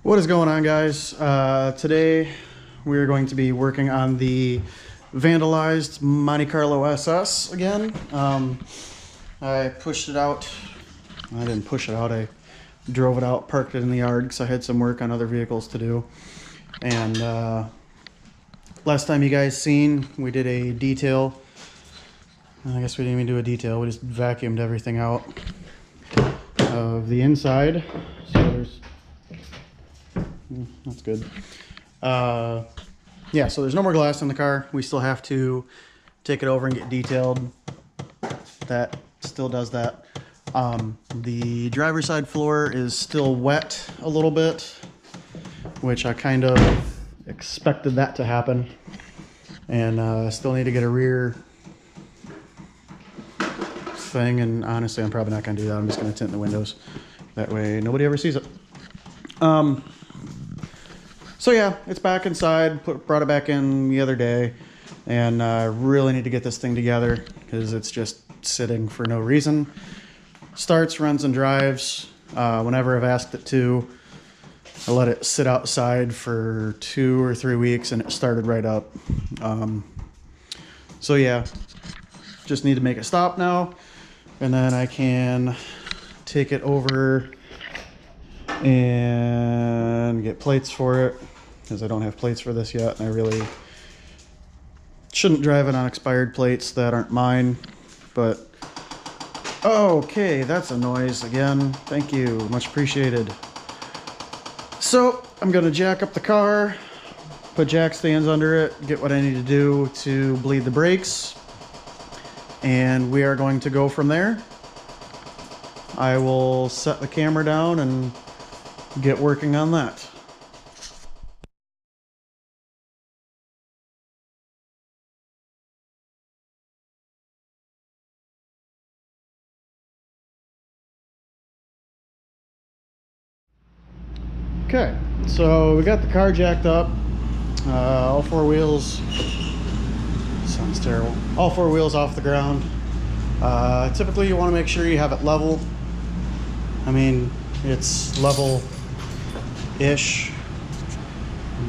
What is going on, guys? Today we're going to be working on the vandalized Monte Carlo SS again. I pushed it out. I didn't push it out. I drove it out, parked it in the yard because I had some work on other vehicles to do. And last time you guys seen, we did a detail. I guess we didn't even do a detail. We just vacuumed everything out of the inside. So there's that's good. Yeah, so there's no more glass in the car. We still have to take it over and get detailed. That still does that. The driver's side floor is still wet a little bit, which I kind of expected that to happen. And still need to get a rear thing, and honestly I'm probably not going to do that. I'm just going to tint the windows. That way nobody ever sees it. So yeah, it's back inside. Brought it back in the other day, and I really need to get this thing together because it's just sitting for no reason. Starts, runs, and drives. Whenever I've asked it to, I let it sit outside for 2 or 3 weeks, and it started right up. So yeah, just need to make it stop now, and then I can take it over and get plates for it, because I don't have plates for this yet, and I really shouldn't drive it on expired plates that aren't mine. But okay, that's a noise again. Thank you, much appreciated. So I'm gonna jack up the car, put jack stands under it, get what I need to do to bleed the brakes, and we are going to go from there. I will set the camera down and get working on that. Okay, so we got the car jacked up. All 4 wheels, sounds terrible. All 4 wheels off the ground. Typically you want to make sure you have it level. I mean, it's level-ish.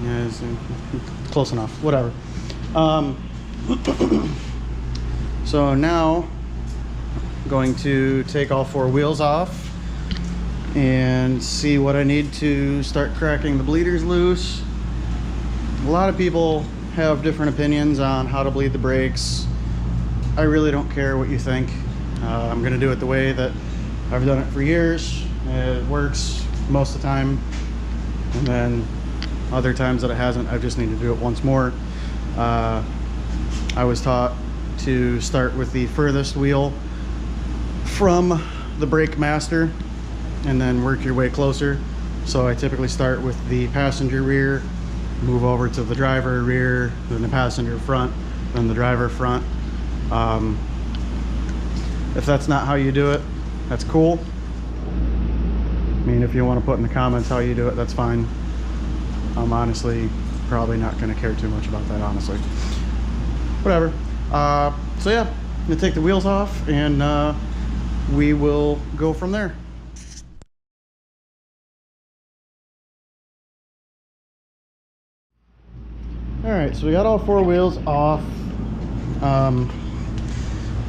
Yeah, close enough, whatever. So now I'm going to take all 4 wheels off and see what I need to start cracking the bleeders loose. A lot of people have different opinions on how to bleed the brakes. I really don't care what you think. I'm gonna do it the way that I've done it for years. It works most of the time, and then other times that it hasn't, I just need to do it once more. I was taught to start with the furthest wheel from the brake master and then work your way closer. So I typically start with the passenger rear, move over to the driver rear, then the passenger front, then the driver front. If that's not how you do it, that's cool. I mean, if you want to put in the comments how you do it, that's fine. I'm honestly probably not going to care too much about that, honestly. Whatever. So yeah, I'm going to take the wheels off, and we will go from there. Alright, so we got all 4 wheels off.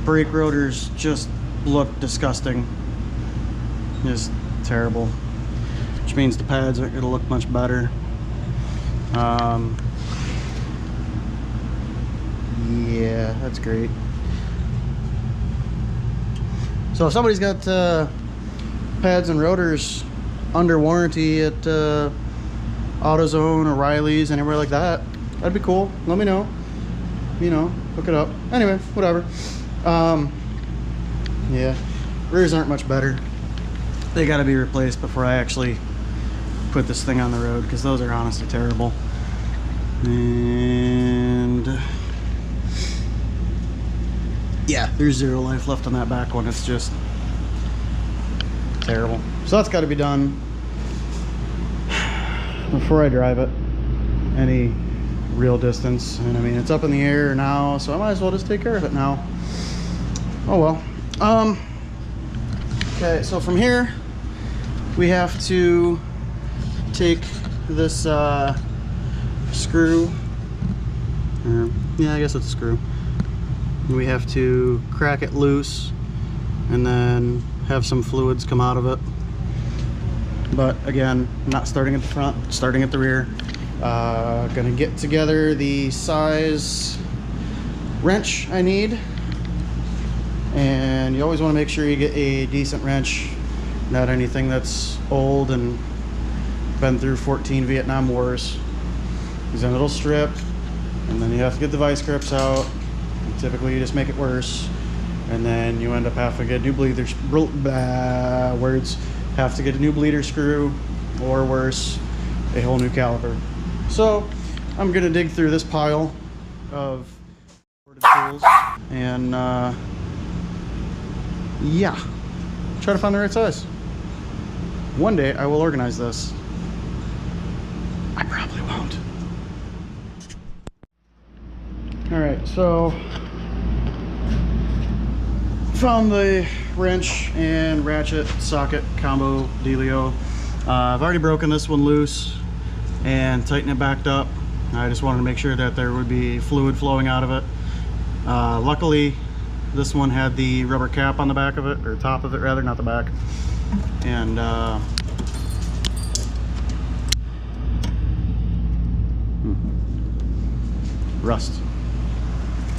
Brake rotors just look disgusting. Just terrible. Which means the pads aren't going to look much better. Yeah, that's great. So if somebody's got pads and rotors under warranty at AutoZone or Riley's, anywhere like that, that'd be cool. Let me know. You know, hook it up. Anyway, whatever. Yeah, rears aren't much better. They got to be replaced before I actually put this thing on the road, because those are honestly terrible. And yeah, there's 0 life left on that back one. It's just terrible. So that's got to be done before I drive it any real distance. And I mean, it's up in the air now, so I might as well just take care of it now. Oh well. Okay, so from here we have to take this screw, yeah, I guess it's a screw. We have to crack it loose and then have some fluids come out of it. But again, not starting at the front, starting at the rear. Gonna get together the size wrench I need. And you always want to make sure you get a decent wrench, not anything that's old and been through 14 Vietnam Wars. Because then it'll strip, and then you have to get the vice grips out. And typically you just make it worse, and then you end up having to get new bleeder have to get a new bleeder screw, or worse, a whole new caliper. So I'm gonna dig through this pile of tools and yeah, try to find the right size. One day I will organize this. I probably won't. Alright, so found the wrench and ratchet socket combo dealio. I've already broken this one loose and tightened it back up. I just wanted to make sure that there would be fluid flowing out of it. Luckily, this one had the rubber cap on the back of it, or top of it rather, not the back. And rust.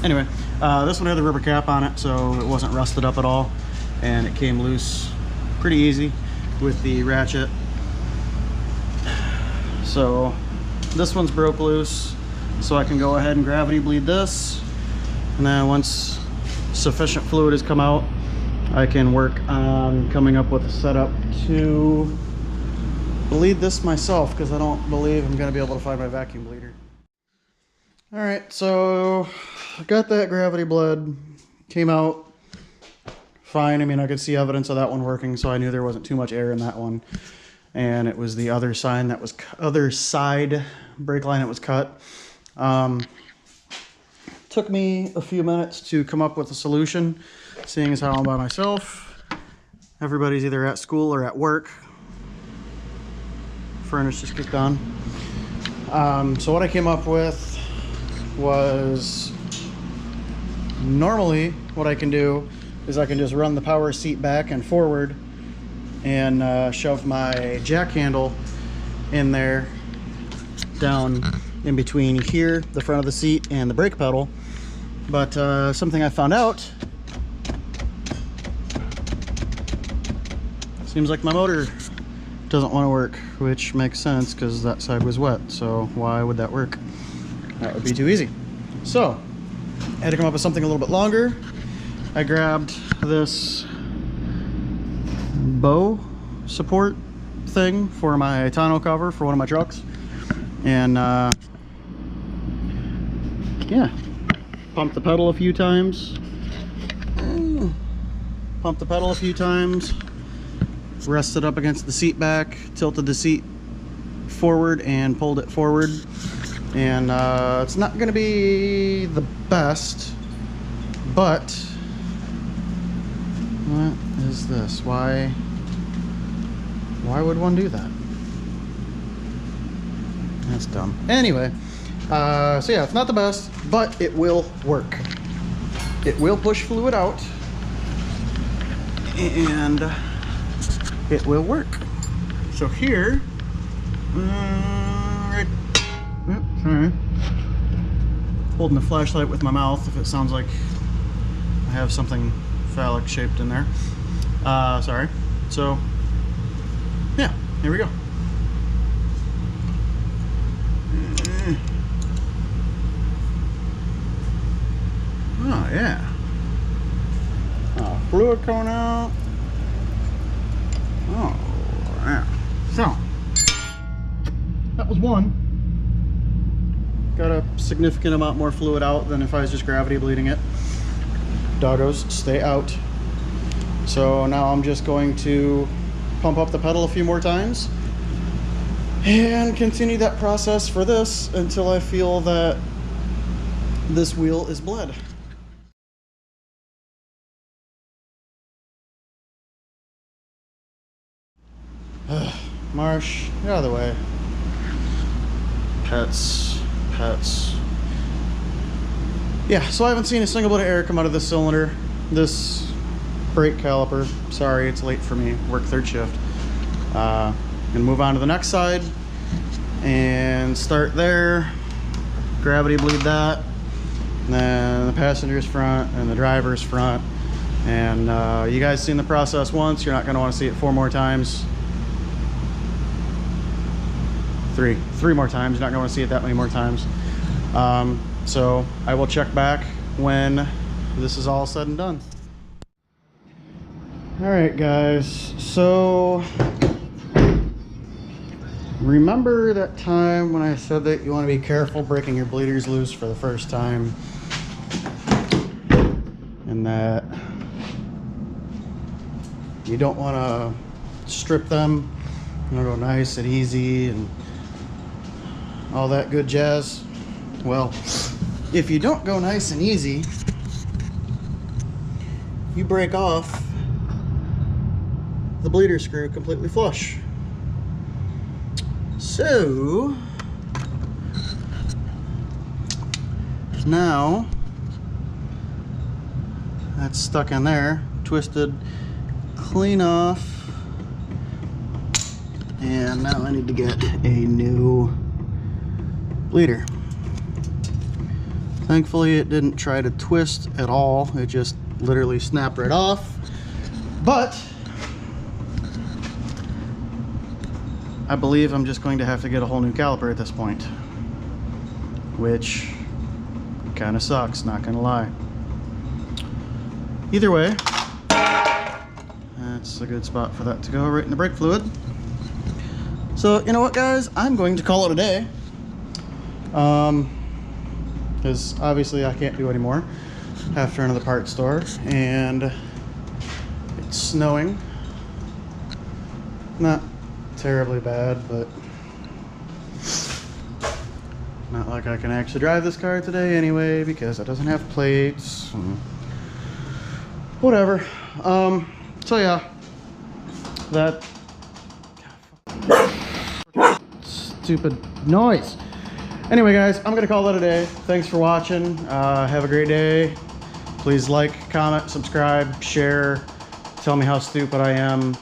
Anyway, this one had the rubber cap on it, so it wasn't rusted up at all, and it came loose pretty easy with the ratchet. So this one's broke loose, so I can go ahead and gravity bleed this, and then once sufficient fluid has come out, I can work on coming up with a setup to bleed this myself, because I don't believe I'm going to be able to find my vacuum bleeder. Alright, so I got that gravity bled, came out fine. I mean, I could see evidence of that one working, so I knew there wasn't too much air in that one. And it was the other side brake line that was cut. Took me a few minutes to come up with a solution, seeing as how I'm by myself. Everybody's either at school or at work. Furnace just kicked on. So what I came up with was, normally what I can do is I can just run the power seat back and forward and shove my jack handle in there, down in between here, the front of the seat, and the brake pedal. But something I found out, seems like my motor doesn't want to work, which makes sense because that side was wet. So why would that work? That would be too easy. So I had to come up with something a little bit longer. I grabbed this bow support thing for my tonneau cover for one of my trucks, and yeah, pumped the pedal a few times, rested up against the seat back, tilted the seat forward and pulled it forward. And it's not going to be the best, but what is this? Why would one do that? That's dumb. Anyway, so yeah, it's not the best, but it will work. It will push fluid out, and it will work. So here, right, oops, sorry, holding the flashlight with my mouth if it sounds like I have something phallic shaped in there. Sorry. So yeah, here we go. Oh yeah. Fluid coming out. Oh yeah. So that was one. Got a significant amount more fluid out than if I was just gravity bleeding it. Doggos, stay out. So now I'm just going to pump up the pedal a few more times and continue that process for this until I feel that this wheel is bled. Marsh, get out of the way. Pets. Yeah, so I haven't seen a single bit of air come out of this cylinder. This brake caliper, sorry, it's late for me, work third shift. Gonna move on to the next side and start there. Gravity bleed that. And then the passenger's front and the driver's front. And you guys seen the process once, you're not gonna wanna see it 4 more times. Three more times, you're not gonna wanna see it that many more times. So I will check back when this is all said and done. All right, guys, so remember that time when I said that you want to be careful breaking your bleeders loose for the first time, and that you don't want to strip them, you want to go nice and easy and all that good jazz? Well, if you don't go nice and easy, you break off the bleeder screw completely flush. So now that's stuck in there, twisted clean off, and now I need to get a new bleeder. Thankfully it didn't try to twist at all, it just literally snapped right off. But I believe I'm just going to have to get a whole new caliper at this point, which kind of sucks, not gonna lie. Either way, that's a good spot for that to go, right in the brake fluid. So you know what, guys, I'm going to call it a day, because obviously I can't do any more. Have to run to the parts store, and it's snowing. Not terribly bad, but not like I can actually drive this car today anyway, because it doesn't have plates and whatever. So yeah, that stupid noise. Anyway, guys, I'm gonna call that a day. Thanks for watching. Have a great day. Please like, comment, subscribe, share. Tell me how stupid I am.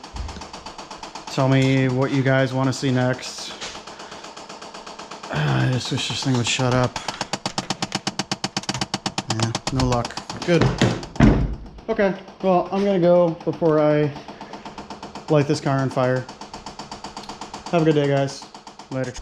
Tell me what you guys want to see next. I just wish this thing would shut up. Yeah, no luck. Good. Okay, well, I'm gonna go before I light this car on fire. Have a good day, guys. Later.